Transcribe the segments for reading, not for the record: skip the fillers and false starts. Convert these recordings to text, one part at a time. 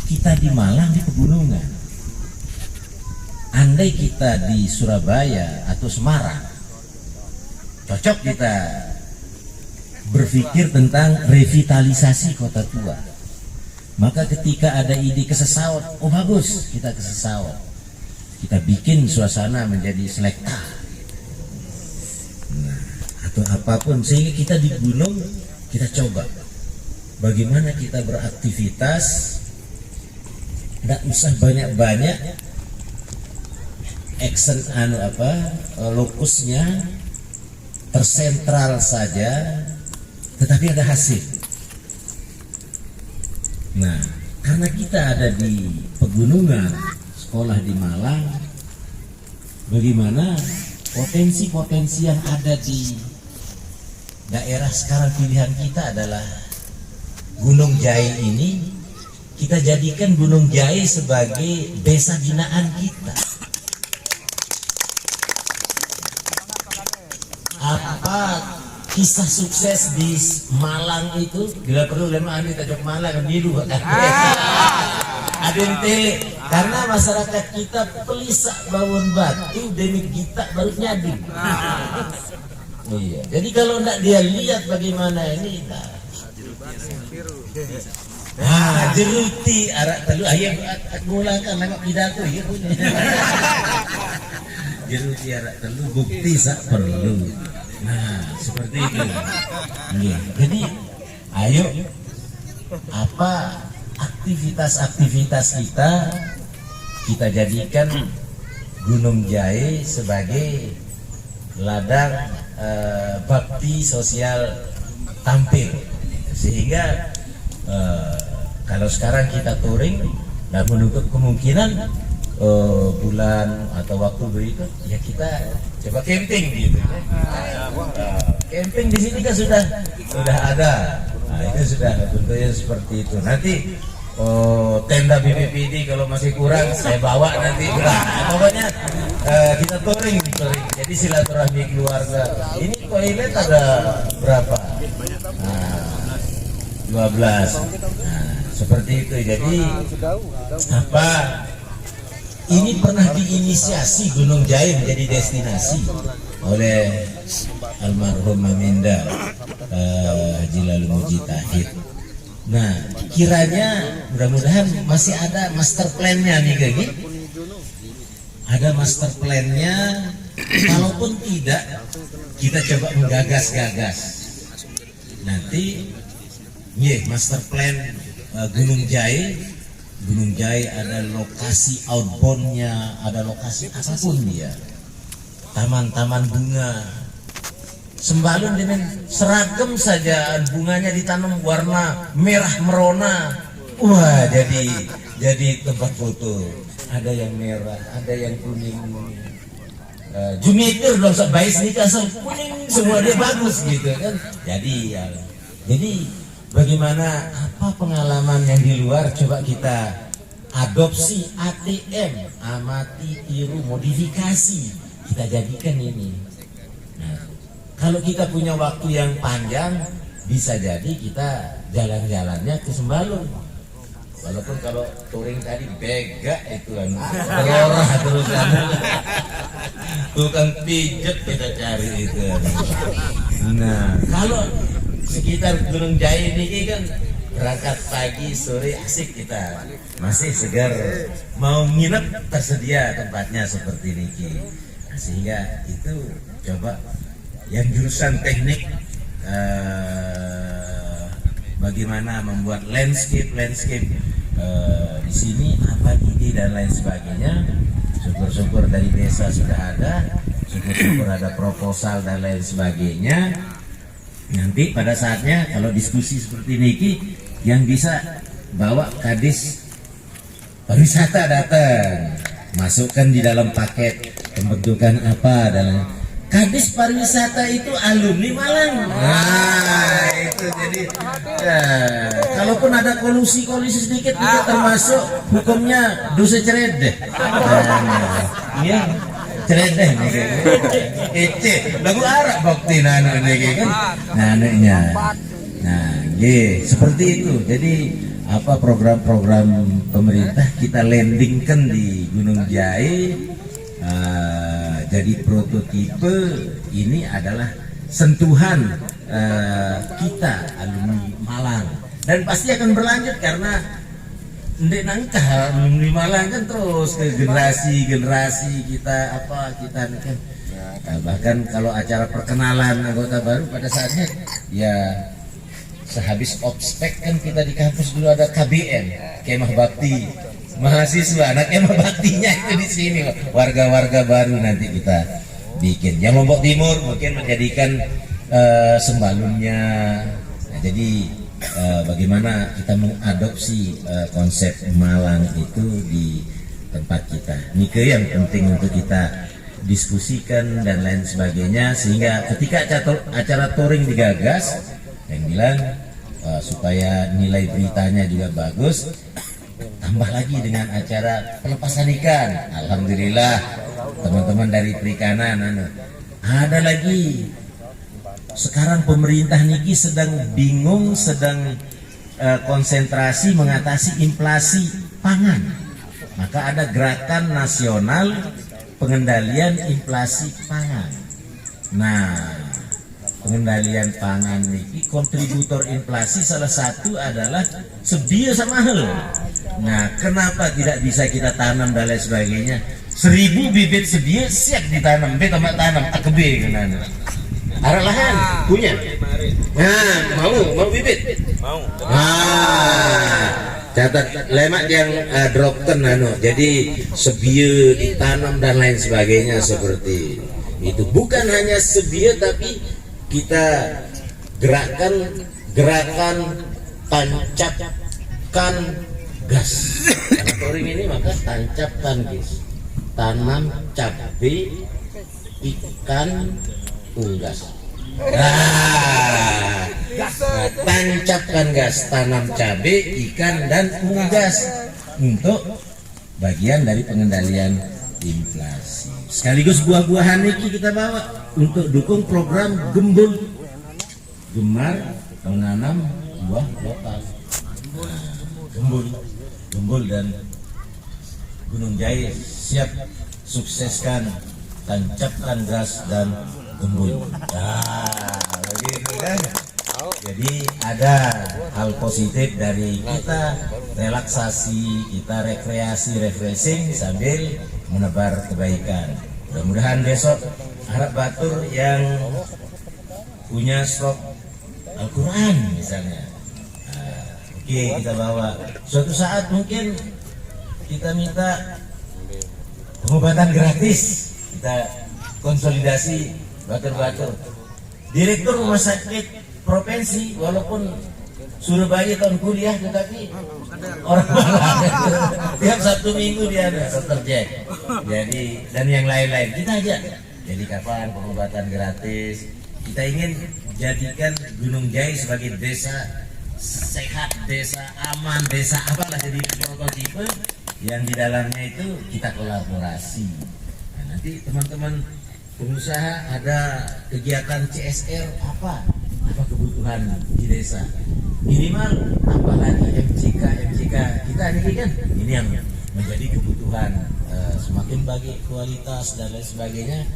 kita di Malang di pegunungan. Andai kita di Surabaya atau Semarang, cocok kita berpikir tentang revitalisasi kota tua. Maka ketika ada ide ke Sesaut, oh bagus, kita ke Sesaut, kita bikin suasana menjadi selekta, nah, atau apapun, sehingga kita di gunung kita coba bagaimana kita beraktivitas, nggak usah banyak-banyak action lokusnya tersentral saja, tetapi ada hasil. Nah, karena kita ada di pegunungan, sekolah di Malang, bagaimana potensi-potensi yang ada di daerah sekarang pilihan kita adalah Gunung Jai ini, kita jadikan Gunung Jai sebagai desa binaan kita. Apa kisah sukses di Malang itu? Bila perlu lemah ini tajok Malang biru. Adente karena masyarakat kita pelisa bangun batu demi kita baru nyadi. Iya. Jadi kalau enggak dia lihat bagaimana ini, jeruti arak telu ayam mulakan lewat pidato ya. Jeruti arak telu bukti sak perlu. Nah, seperti itu. Ya. Jadi, ayo apa aktivitas-aktivitas kita jadikan Gunung Jai sebagai ladang bakti sosial tampil, sehingga kalau sekarang kita touring dan menutup kemungkinan bulan atau waktu berikut ya kita coba camping gitu. Camping di sini kan sudah ada. Nah, itu sudah tentunya seperti itu. Nanti tenda BPPD kalau masih kurang saya bawa nanti. Pokoknya kita touring. Jadi silaturahmi keluarga. Ini toilet ada berapa? 12. Nah, seperti itu. Jadi apa? Ini pernah diinisiasi Gunung Jai menjadi destinasi oleh almarhum Maminda Haji Lalu Mujitahid. Nah, kiranya mudah-mudahan masih ada master plan-nya nih Gagi. Ada master plan-nya. Kalaupun tidak, kita coba menggagas-gagas. Nanti, master plan Gunung Jai. Gunung Jai ada lokasi outbound-nya, ada lokasi apapun dia. Taman-taman bunga, Sembalun dengan seragam saja bunganya ditanam warna merah merona. Wah, jadi tempat foto. Ada yang merah, ada yang kuning. Jumiter dong, bais nikah kuning semua dia bagus gitu kan. Jadi bagaimana apa pengalaman yang di luar coba kita adopsi ATM, amati, tiru, modifikasi, kita jadikan ini. Nah, kalau kita punya waktu yang panjang, bisa jadi kita jalan-jalannya ke Sembalun. Walaupun kalau touring tadi bega itu kan, terorah terus kan. Tukang pijet kita cari itu. Nah, kalau sekitar Gunung Jai ini kan berangkat pagi sore asik, kita masih segar, mau nginep tersedia tempatnya seperti ini. Nah, sehingga itu coba yang jurusan teknik bagaimana membuat landscape di sini, apa ide dan lain sebagainya. Syukur-syukur dari desa sudah ada, syukur-syukur ada proposal dan lain sebagainya. Nanti pada saatnya kalau diskusi seperti ini, yang bisa bawa kadis pariwisata datang, masukkan di dalam paket pembentukan apa dalam kadis pariwisata itu alumni Malang. Nah, itu jadi kalaupun ada kolusi sedikit juga termasuk hukumnya dosa ceredeh. Iya. Ceredeh nih, lagu Arab bakti nanu nih kan, nanunya. Nah, seperti itu. Jadi apa program-program pemerintah kita landingkan di Gunung Jaya, jadi prototipe ini adalah sentuhan kita alumni Malang, dan pasti akan berlanjut karena ndek nangka alumni Malang kan terus ke generasi kita kan. Bahkan kalau acara perkenalan anggota baru pada saatnya ya sehabis ospek kan kita di kampus dulu ada KBM, Kemah Bakti mahasiswa, anak Kemah Baktinya itu di sini, warga-warga baru nanti kita bikin. Yang Lombok Timur mungkin menjadikan sembalunnya. Nah, jadi bagaimana kita mengadopsi konsep Malang itu di tempat kita. Nike yang penting untuk kita diskusikan dan lain sebagainya, sehingga ketika acara touring digagas, yang bilang supaya nilai beritanya juga bagus, tambah lagi dengan acara pelepasan ikan. Alhamdulillah teman-teman dari perikanan ada lagi. Sekarang pemerintah niki sedang bingung, sedang konsentrasi mengatasi inflasi pangan. Maka ada gerakan nasional pengendalian inflasi pangan. Nah, pengendalian pangan ini kontributor inflasi salah satu adalah sebia sama mahal. Nah, kenapa tidak bisa kita tanam dan lain sebagainya? 1000 bibit sebia siap ditanam, tambah tanam akebe kenana. Arah lahan punya. Nah, mau bibit? Mau. Catat lemak yang dropten jadi sebia ditanam dan lain sebagainya seperti itu. Bukan hanya sebia tapi kita gerakan tancapkan gas. Karena touring ini maka tancapkan gas, tanam cabai ikan unggas. Nah, tancapkan gas, tanam cabai ikan dan unggas untuk bagian dari pengendalian inflasi. Sekaligus buah-buahan ini kita bawa untuk dukung program Gembul, gemar menanam buah lokal. Gembul dan Gunung Jaya siap sukseskan tancapkan gas dan Gembul. Nah, begitu kan? Jadi ada hal positif dari kita relaksasi, kita rekreasi, refreshing sambil menebar kebaikan. Mudah-mudahan besok harap batur yang punya stok Al-Quran misalnya, oke, kita bawa. Suatu saat mungkin kita minta pengobatan gratis, kita konsolidasi batur-batur. Direktur rumah sakit provinsi, walaupun Surabaya tahun kuliah, tetapi orang Malang tiap Sabtu Minggu dia ada dokter Jack. Jadi dan yang lain-lain kita aja. Jadi kapan pengobatan gratis? Kita ingin jadikan Gunung Jaya sebagai desa sehat, desa aman, desa apalah, jadi prototipe yang di dalamnya itu kita kolaborasi. Nah, nanti teman-teman pengusaha ada kegiatan CSR apa kebutuhan di desa, minimal apalagi MCK kita ini kan ini yang menjadi kebutuhan semakin bagi kualitas dan lain sebagainya.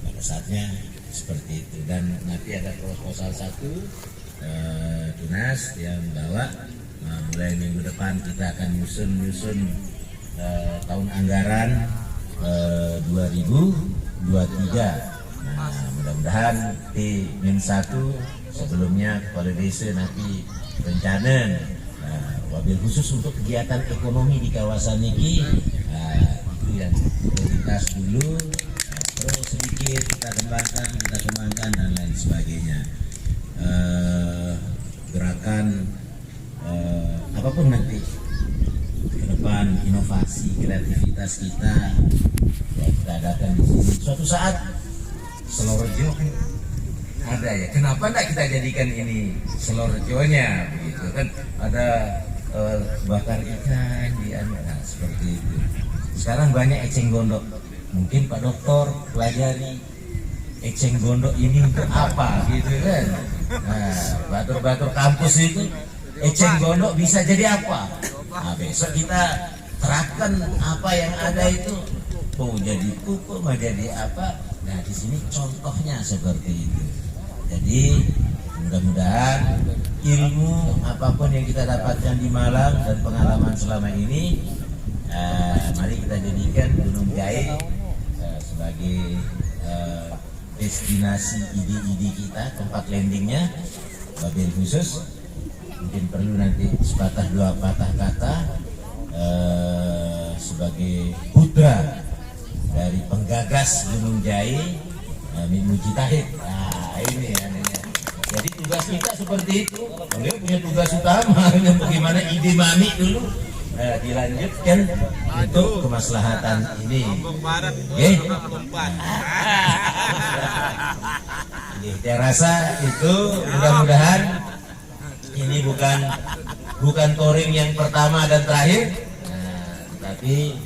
Pada saatnya seperti itu, dan nanti ada proposal satu tunas yang bawa mulai minggu depan kita akan nyusun tahun anggaran 2023. Nah, mudah-mudahan T-1 sebelumnya kepala desa nanti rencana wabil khusus untuk kegiatan ekonomi di kawasan ini, itu yang prioritas dulu, terus sedikit kita kembangkan, kita kembangkan dan lain sebagainya. Gerakan apapun nanti ke depan, inovasi kreativitas kita ya kita adakan di sini. Suatu saat Selorejo kan ada ya, kenapa enggak kita jadikan ini Selorejonya begitu kan, ada bakar ikan di nah, seperti itu. Sekarang banyak eceng gondok, mungkin Pak Doktor pelajari eceng gondok ini untuk apa gitu kan. Nah, batur-batur kampus itu eceng gondok bisa jadi apa? Nah, besok kita terapkan apa yang ada itu, mau jadi pupuk, mau jadi apa. Nah, di sini contohnya seperti itu. Jadi mudah-mudahan ilmu apapun yang kita dapatkan di Malang dan pengalaman selama ini, mari kita jadikan Gunung Jaya sebagai destinasi ide-ide kita, tempat landingnya, wabil khusus. Mungkin perlu nanti sepatah dua patah kata sebagai putra dari penggagas Gunung Jaya, Min Mujtahid. Nah, ini anehnya. Jadi tugas kita seperti itu. Beliau punya tugas utama, bagaimana ide Mami dulu dilanjutkan untuk kemaslahatan ini. Oke. Saya rasa itu mudah-mudahan ini bukan touring yang pertama dan terakhir, tapi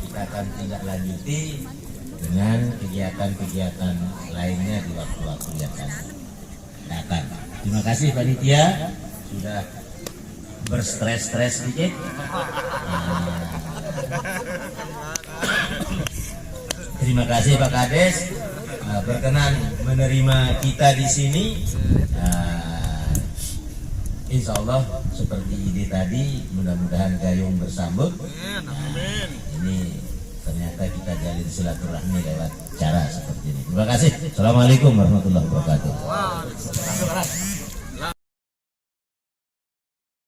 kita akan tindak lanjuti dengan kegiatan-kegiatan lainnya di waktu-waktu yang akan datang. Terima kasih panitia sudah berstres-stres sedikit. Terima kasih Pak Kades berkenan menerima kita di sini. Insya Allah seperti ide tadi, mudah-mudahan gayung bersambut. Ini ternyata kita jalin silaturahmi lewat cara seperti ini. Terima kasih. Assalamualaikum warahmatullahi wabarakatuh.